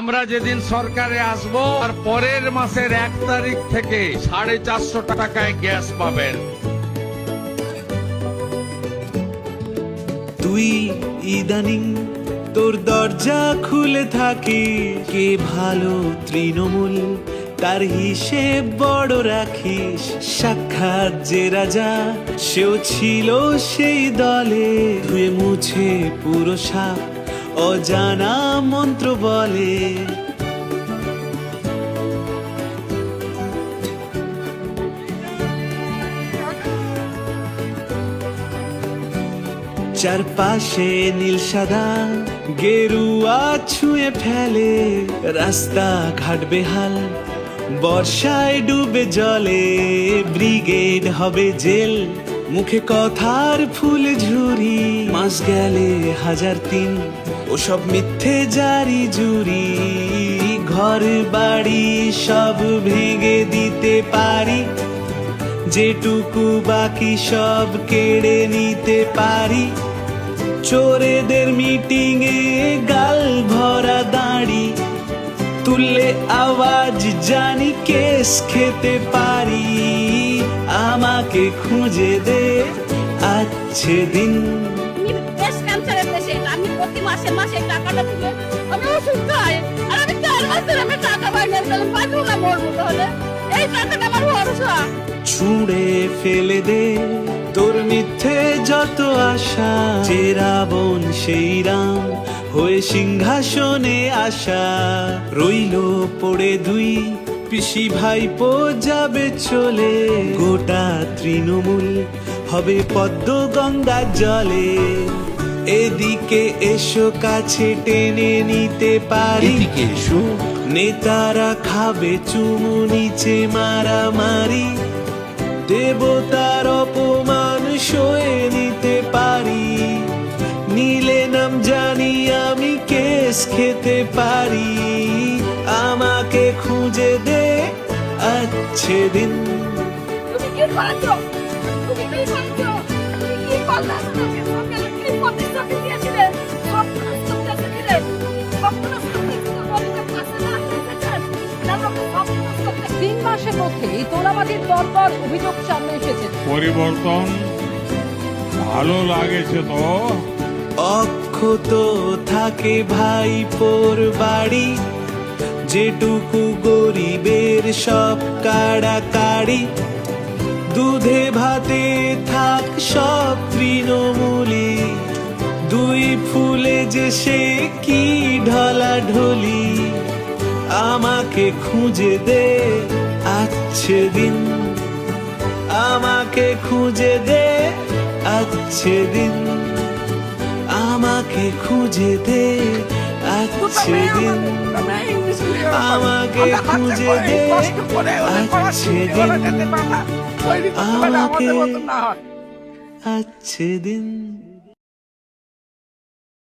আমরা যেদিন সরকারে আসব আর পরের মাসের 1 তারিখ থেকে 450 টাকায় গ্যাস পাবেন। তুই ইদানিং তোর দরজা খুলে থাকে, কে ভালো তৃণমূল তার হিসেব বড় রাখিস। সাক্ষাৎ যে রাজা সেও ছিল সেই দলে, ধুয়ে মুছে পুরো সাপ অজানা মন্ত্র বলে। চারপাশে নীল সাদা গেরুয়া ছুঁয়ে ফেলে, রাস্তা ঘাট বেহাল বর্ষায় ডুবে জলে। ব্রিগেড হবে জেল, মুখে কথার ফুল ঝুরি, মাস গেলে 1003 ওসব মিথ্যে জারি জুরি। ঘর বাড়ি সব ভেঙে দিতে পারি, যেটুকু বাকি সব কেড়ে নিতে পারি। চোরেদের মিটিং এ গাল ভরা দাড়ি, তুললে আওয়াজ জানি কেস খেতে পারি। আমাকে খুঁজে দে আছে দিন। আমি প্রতি মাসে মাসে টাকাটা তুলে আমি ওষুধ খাই, আর আমি 4 মাস ধরে আমি টাকা পাই না, তাহলে বাঁচবো না মরবো? তাহলে এই টাকাটা আমার ভরসা। ছুঁড়ে ফেলে দে তোর মিথ্যে যত আশা, যে রাবণ সেই রাম হয়ে সিংহাসনে আসা। রইল পড়ে দুই পিসি ভাইপো যাবে চলে, গোটা তৃণমূল হবে পদ্ম গঙ্গা জলে। এদিকে এসো কাছে টেনে নিতে পারি, নেতারা খাবে চুমু নিচে মারামারি। দেবতার অপমান সয়ে নিতে পারি, নীলে নাম জানি আমি কেস খেতে পারি। আমাকে খুঁজে দে আছে দিন। তুমি কি করেছো? তুমি কি করেছো? তুমি কি করলে? তুমি কি প্রতিশ্রুতি দিয়েছিলে? সব কাজ করতে দিলে, সব কাজ করতে বলতে পারছে না। 3 মাসের মধ্যে এই তোলাবাজির পরপর অভিযোগ সামনে এসেছে। পরিবর্তন ভালো লাগেছে তো? অক্ষত থাকে ভাইপোর বাড়ি, যেটুকু গরিবের সব কাড়াকাড়ি। দুধে ভাতে থাক সব তৃণমূলি, দুই ফুলে যে সে কি ঢলাঢলি। আমাকে খুঁজে দে আছে দিন, আমাকে খুঁজে দে আছে দিন, আমাকে খুঁজে দে আছে দিন, আমাকে খুঁজে দে আছে দিন, আমাকে আছে দিন।